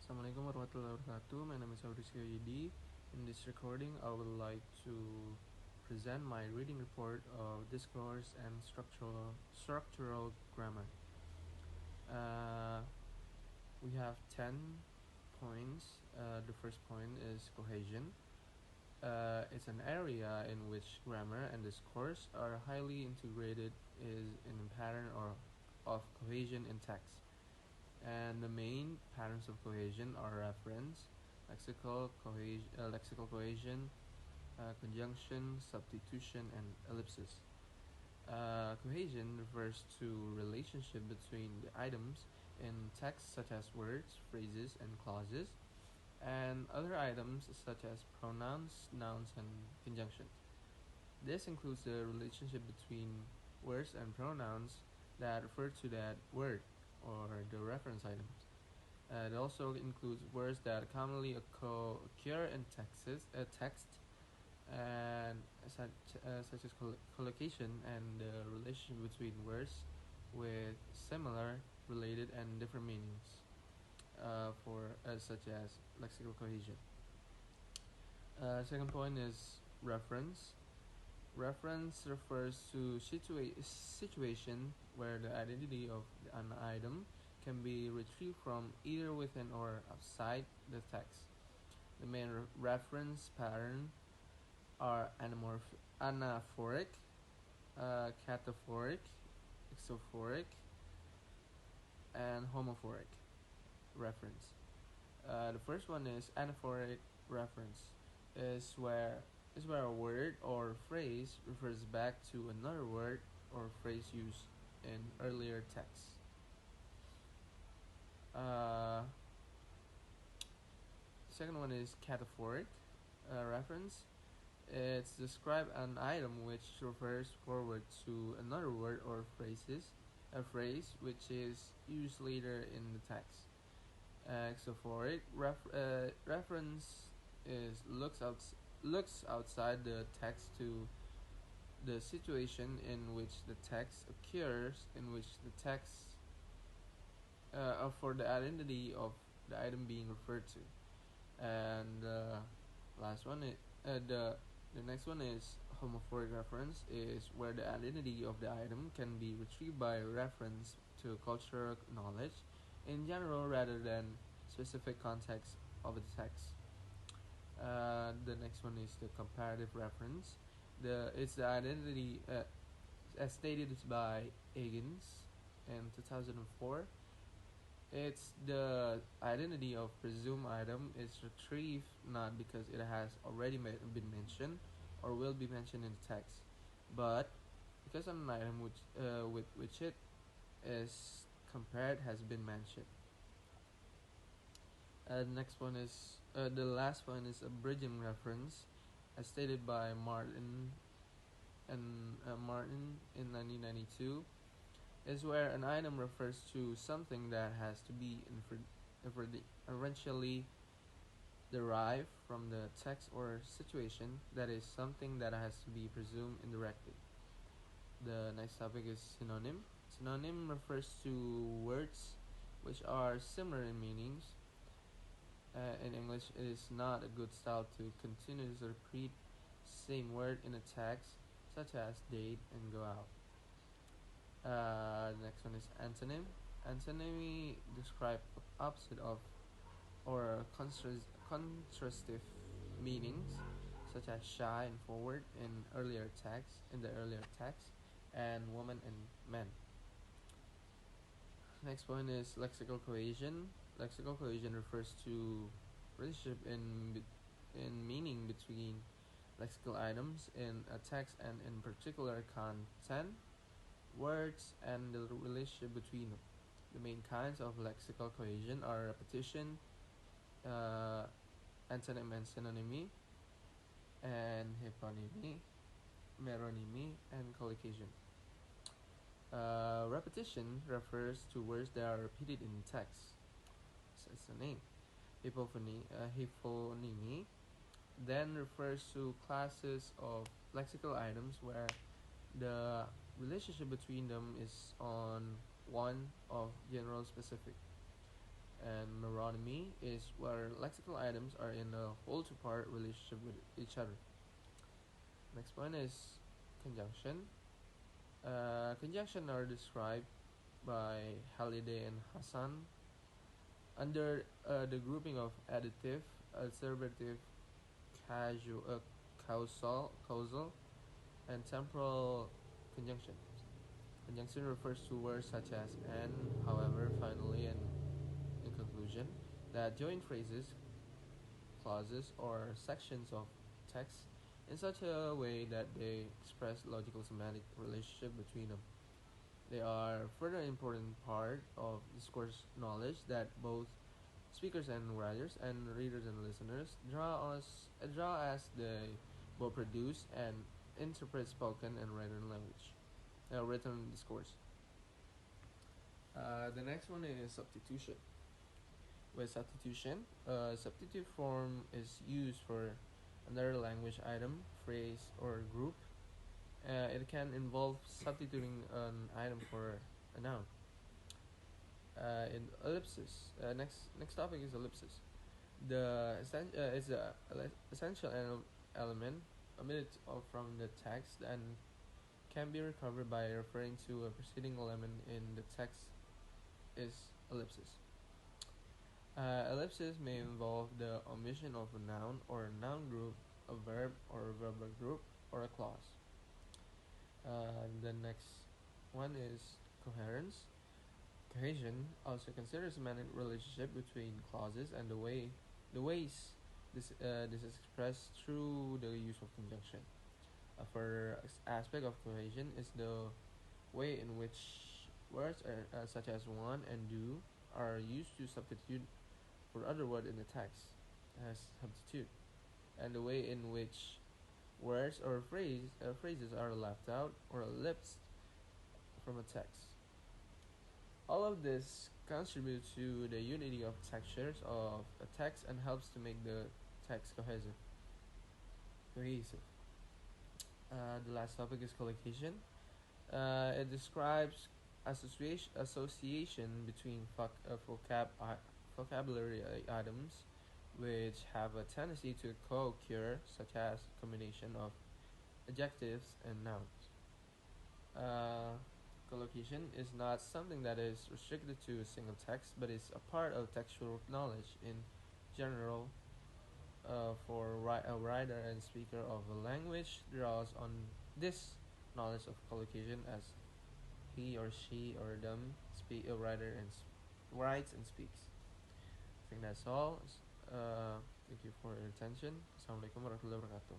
Assalamualaikum warahmatullahi wabarakatuh. My name is Yidi. In this recording, I would like to present my reading report of Discourse and Structural Grammar. We have 10 points. The first point is cohesion. It's an area in which grammar and discourse are highly integrated in a pattern of cohesion in text. And the main patterns of cohesion are reference, lexical cohesion, conjunction, substitution, and ellipsis. Cohesion refers to relationship between the items in text such as words, phrases, and clauses, and other items such as pronouns, nouns, and conjunctions. This includes the relationship between words and pronouns that refer to that word or the reference items. It also includes words that commonly occur in text and such as collocation and the relationship between words with similar, related, and different meanings, such as lexical cohesion. Second point is reference. Reference refers to situation where the identity of an item can be retrieved from either within or outside the text. The main reference pattern are anaphoric, cataphoric, exophoric, and homophoric reference. The first one is anaphoric reference, is where a word or phrase refers back to another word or phrase used in earlier texts. Second one is cataphoric reference. It's describe an item which refers forward to another word or a phrase which is used later in the text. Exophoric reference looks outside the text to the situation in which the text occurs, in which the text for the identity of the item being referred to. And last one is the next one is homophoric reference, is where the identity of the item can be retrieved by reference to cultural knowledge in general rather than specific context of the text. The next one is the comparative reference. It's the identity as stated by Higgins in 2004. It's the identity of presumed item is retrieved not because it has already been mentioned or will be mentioned in the text, but because an item with which it is compared has been mentioned. The last one is a bridging reference, as stated by Martin in 1992, is where an item refers to something that has to be inferentially derived from the text or situation, that is, something that has to be presumed indirectly. The next topic is synonym. Synonym refers to words which are similar in meanings. In English, it is not a good style to continuously repeat the same word in a text, such as date and go out. The next one is antonym. Antonymy describe opposite of or contrastive meanings, such as shy and forward in the earlier text, and woman and men. Next point is lexical cohesion. Lexical cohesion refers to relationship in meaning between lexical items in a text and in particular content, words, and the relationship between them. The main kinds of lexical cohesion are repetition, antonym and synonymy, and hyponymy, meronymy, and collocation. Repetition refers to words that are repeated in text. That's the name. Hyphonymy then refers to classes of lexical items where the relationship between them is on one of general specific. And meronymy is where lexical items are in a whole-to-part relationship with each other. Next point is conjunction. Conjunction are described by Halliday and Hassan under the grouping of additive, asseverative, causal, and temporal conjunctions. Conjunction refers to words such as and, however, finally, and in conclusion, that join phrases, clauses, or sections of text in such a way that they express logical semantic relationship between them. They are further important part of discourse knowledge that both speakers and writers and readers and listeners draw as they both produce and interpret spoken and written language, written discourse. The next one is substitution. With substitution, a substitute form is used for another language item, phrase, or group. It can involve substituting an item for a noun. In ellipsis, next topic is ellipsis. The is the essential element omitted from the text and can be recovered by referring to a preceding element in the text is ellipsis. Ellipsis may involve the omission of a noun or a noun group, a verb or a verb group, or a clause. The next one is coherence. Cohesion also considers semantic relationship between clauses and the ways this is expressed through the use of conjunction. A further aspect of cohesion is the way in which words such as want and do are used to substitute for other word in the text as substitute, and the way in which words or phrases are left out or ellipsed from a text. All of this contributes to the unity of textures of a text and helps to make the text cohesive. The last topic is collocation. It describes association between vocabulary items which have a tendency to co-occur, such as combination of adjectives and nouns. Collocation is not something that is restricted to a single text, but is a part of textual knowledge in general. For a writer and speaker of a language draws on this knowledge of collocation as he or she or them speak a writer and writes and speaks. I think that's all. Thank you for your attention. Assalamualaikum warahmatullahi wabarakatuh.